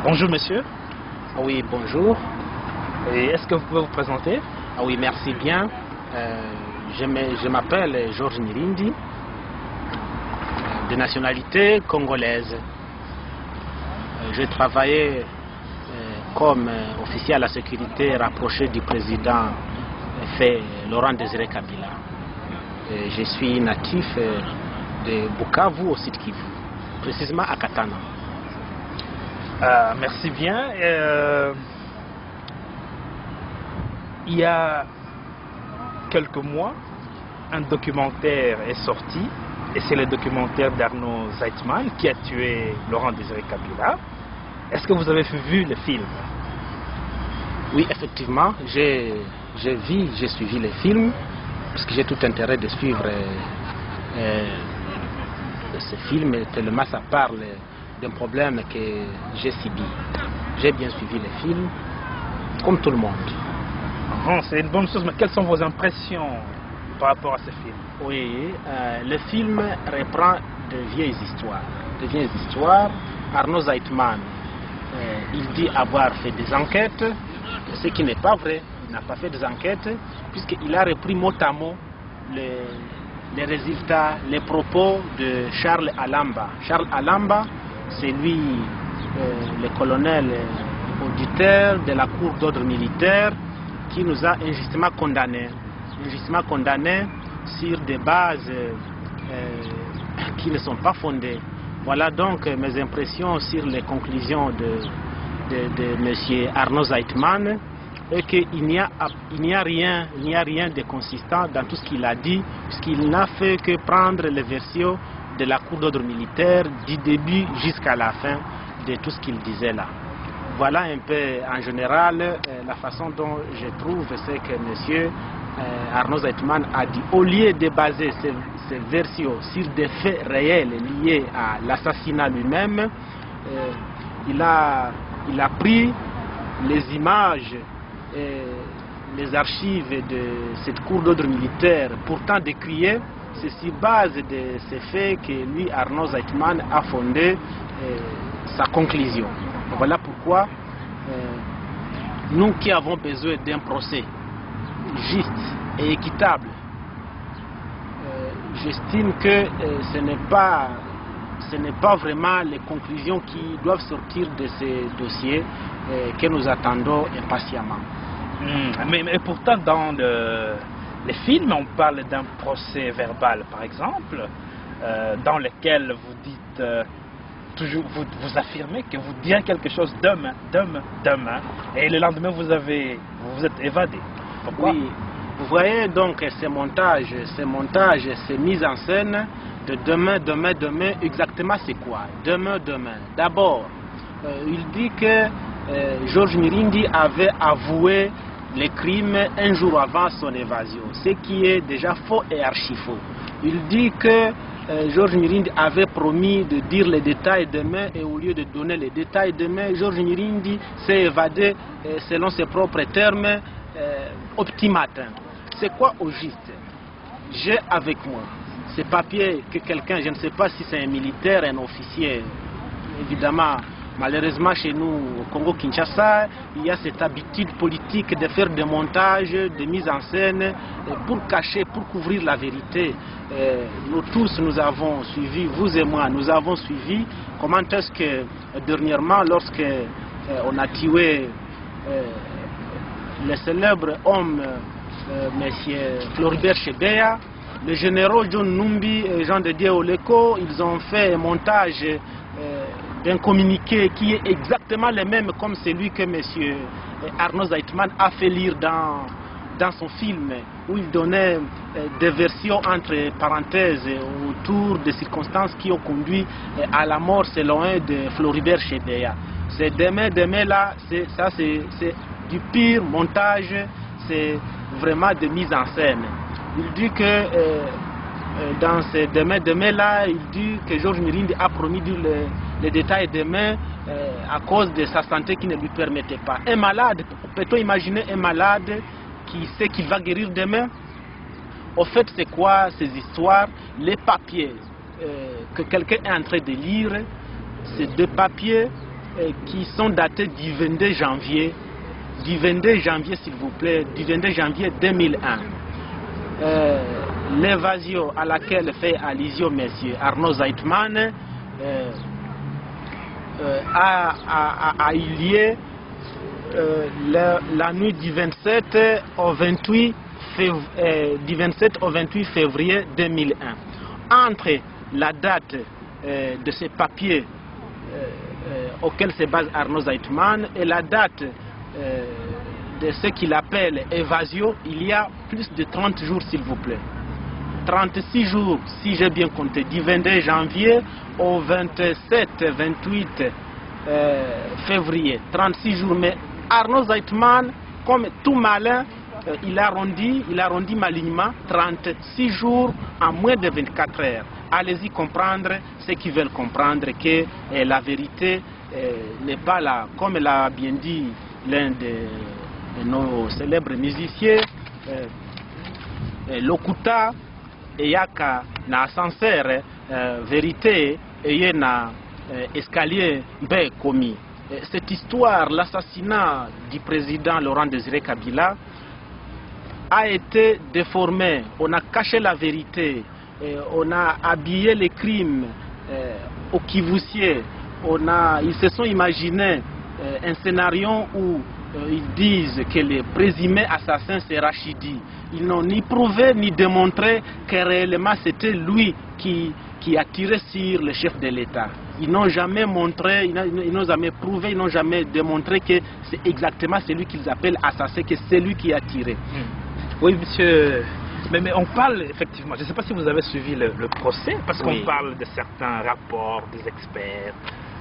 Bonjour monsieur. Oui, bonjour. Et est-ce que vous pouvez vous présenter? Oui, merci bien. Je m'appelle Georges Mirindi, de nationalité congolaise. J'ai travaillé comme officier à la sécurité rapproché du président fait Laurent Désiré Kabila. Je suis natif de Bukavu au Sud Kivu, précisément à Katana. Merci bien. Il y a quelques mois, un documentaire est sorti, et c'est le documentaire d'Arnaud Zeitman qui a tué Laurent Désiré Kabila. Est-ce que vous avez vu le film? Oui, effectivement, j'ai suivi le film, parce que j'ai tout intérêt de suivre ce film, tellement ça parle d'un problème que j'ai subi. J'ai bien suivi le film, comme tout le monde. C'est une bonne chose, mais quelles sont vos impressions par rapport à ce film? Oui, le film reprend de vieilles histoires. Arnaud Zeitman, il dit avoir fait des enquêtes, ce qui n'est pas vrai. Il n'a pas fait des enquêtes, puisqu'il a repris mot à mot les résultats, les propos de Charles Alamba. Charles Alamba, c'est lui, le colonel auditeur de la cour d'ordre militaire, qui nous a injustement condamnés sur des bases qui ne sont pas fondées. Voilà donc mes impressions sur les conclusions de M. Arnaud Zeitman, et qu'il n'y a rien de consistant dans tout ce qu'il a dit, puisqu'il n'a fait que prendre les versions de la cour d'ordre militaire du début jusqu'à la fin de tout ce qu'il disait là. Voilà un peu en général la façon dont je trouve c'est que M. Arnaud Zeitman a dit, au lieu de baser ses versions sur des faits réels liés à l'assassinat lui-même, il a pris les images et les archives de cette cour d'ordre militaire, pourtant décriées. C'est sur base de ces faits que lui, Arnaud Zeitman, a fondé sa conclusion. Voilà pourquoi nous qui avons besoin d'un procès juste et équitable, j'estime que ce n'est pas vraiment les conclusions qui doivent sortir de ces dossiers que nous attendons impatiemment. Mais pourtant, dans les films, on parle d'un procès verbal, par exemple, dans lequel vous dites toujours, vous affirmez que vous direz quelque chose demain, et le lendemain vous êtes évadé. Pourquoi? Oui, vous voyez donc ces montages, ces mises en scène de demain, exactement c'est quoi? Demain. D'abord, il dit que Georges Mirindi avait avoué les crimes un jour avant son évasion, ce qui est déjà faux et archi-faux. Il dit que Georges Mirindi avait promis de dire les détails demain, et au lieu de donner les détails demain, Georges Mirindi s'est évadé selon ses propres termes au petit matin. C'est quoi au juste? J'ai avec moi ces papiers que quelqu'un, je ne sais pas si c'est un militaire, un officier, évidemment. Malheureusement, chez nous, au Congo-Kinshasa, il y a cette habitude politique de faire des montages, des mises en scène pour cacher, pour couvrir la vérité. Nous tous, nous avons suivi, vous et moi, nous avons suivi comment est-ce que dernièrement, lorsque on a tué le célèbre homme, M. Floribert Chebeya, les généraux John Numbi et Jean de Dieu Oleko, ils ont fait un montage d'un communiqué qui est exactement le même comme celui que M. Arnaud Zeitman a fait lire dans son film, où il donnait des versions entre parenthèses autour des circonstances qui ont conduit à la mort selon un de Floribert Chebeya. C'est demain là, c'est du pire montage, c'est vraiment de mise en scène. Il dit que dans ces demain là, il dit que Georges Mirindi a promis de dire les détails demain à cause de sa santé qui ne lui permettait pas. Un malade, peut-on imaginer un malade qui sait qu'il va guérir demain? Au fait, c'est quoi ces histoires? Les papiers que quelqu'un est en train de lire, c'est des papiers qui sont datés du 22 janvier, s'il vous plaît, du 22 janvier 2001. L'évasion à laquelle fait allusion M. Arnaud Zeitman a eu lieu la nuit du 27 au 28 février 2001. Entre la date de ces papiers auxquels se base Arnaud Zeitman et la date de ce qu'il appelle évasion, il y a plus de 30 jours, s'il vous plaît. 36 jours, si j'ai bien compté, du 22 janvier au 27-28 février. 36 jours, mais Arnaud Zeitman, comme tout malin, il arrondit malignement 36 jours en moins de 24 heures. Allez-y comprendre ce qu'ils veulent comprendre, que la vérité n'est pas là. Comme l'a bien dit l'un de nos célèbres musiciens, Lokuta eyaka na ascenseur vérité et na escalier mbe commis. Cette histoire, l'assassinat du président Laurent Désiré Kabila, a été déformé. On a caché la vérité, on a habillé les crimes au Kivoussier. Ils se sont imaginés un scénario où ils disent que le présumé assassin c'est Rachidi. Ils n'ont ni prouvé ni démontré que réellement c'était lui qui a tiré sur le chef de l'État. Ils n'ont jamais montré, ils n'ont jamais prouvé, ils n'ont jamais démontré que c'est exactement celui qu'ils appellent assassin, que c'est lui qui a tiré. Oui, monsieur. Mais on parle effectivement, je ne sais pas si vous avez suivi le procès, parce qu'on parle de certains rapports des experts,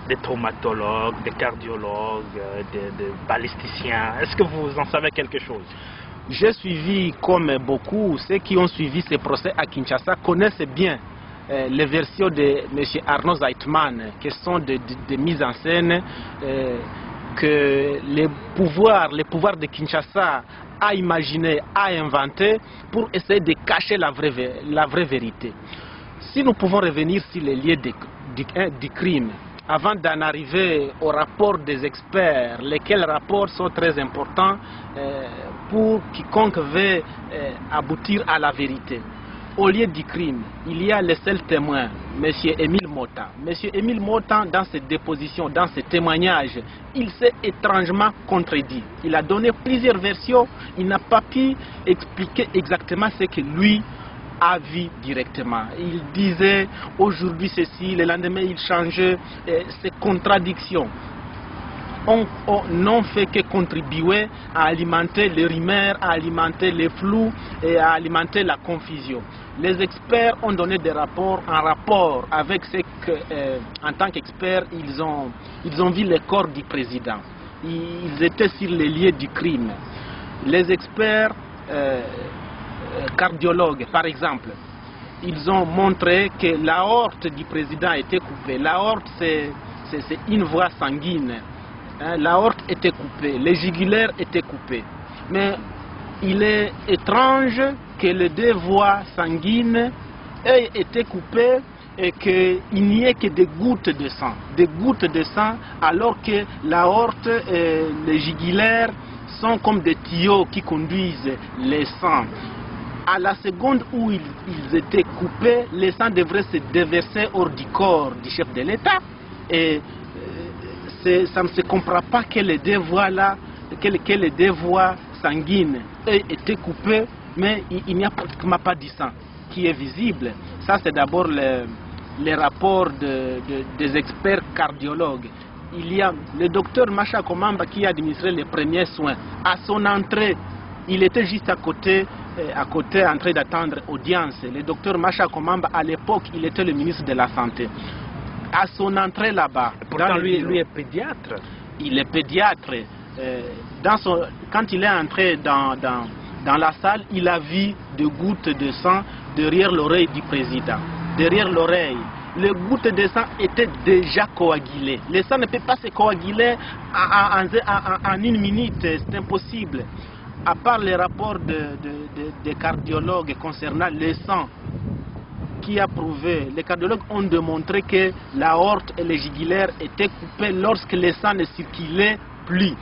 des traumatologues, des cardiologues, des balisticiens. Est-ce que vous en savez quelque chose? J'ai suivi, comme beaucoup, ceux qui ont suivi ce procès à Kinshasa connaissent bien les versions de M. Arnaud Zeitman, qui sont des mises en scène que les pouvoirs de Kinshasa a imaginé, a inventé pour essayer de cacher la vraie vérité. Si nous pouvons revenir sur les lieux du crime, avant d'en arriver au rapport des experts, lesquels rapports sont très importants pour quiconque veut aboutir à la vérité. Au lieu du crime, il y a le seul témoin, M. Émile Mota. M. Émile Mota, dans ses dépositions, dans ses témoignages, il s'est étrangement contredit. Il a donné plusieurs versions, il n'a pas pu expliquer exactement ce que lui a vu directement. Il disait aujourd'hui ceci, le lendemain il changeait, ces contradictions n'ont fait que contribuer à alimenter les rumeurs, à alimenter les flous et à alimenter la confusion. Les experts ont donné des rapports en rapport avec ce que, en tant qu'experts, ils ont vu le corps du président. Ils étaient sur les lieux du crime. Les experts cardiologues, par exemple, ils ont montré que l'aorte du président était coupée. L'aorte, c'est une voie sanguine. L'aorte était coupée, les jugulaires étaient coupés. Mais il est étrange que les deux voies sanguines aient été coupées et qu'il n'y ait que des gouttes de sang, alors que l'aorte et les jugulaires sont comme des tuyaux qui conduisent les sangs. À la seconde où ils étaient coupés, le sang devrait se déverser hors du corps du chef de l'État. Et ça ne se comprend pas que les deux voies sanguines aient été coupées, mais il n'y a pratiquement pas de sang qui est visible. Ça, c'est d'abord les rapports des experts cardiologues. Il y a le docteur Macha Komamba qui a administré les premiers soins. À son entrée, il était juste à côté en train d'attendre audience. Le docteur Macha Komamba, à l'époque, il était le ministre de la Santé. À son entrée là-bas, pourtant lui est pédiatre. Il est pédiatre. Quand il est entré dans la salle, il a vu des gouttes de sang derrière l'oreille du président. Derrière l'oreille, les gouttes de sang étaient déjà coagulées. Le sang ne peut pas se coaguler en une minute, c'est impossible. À part les rapports des cardiologues concernant le sang qui a prouvé, les cardiologues ont démontré que l'aorte et les jugulaires étaient coupés lorsque le sang ne circulait plus.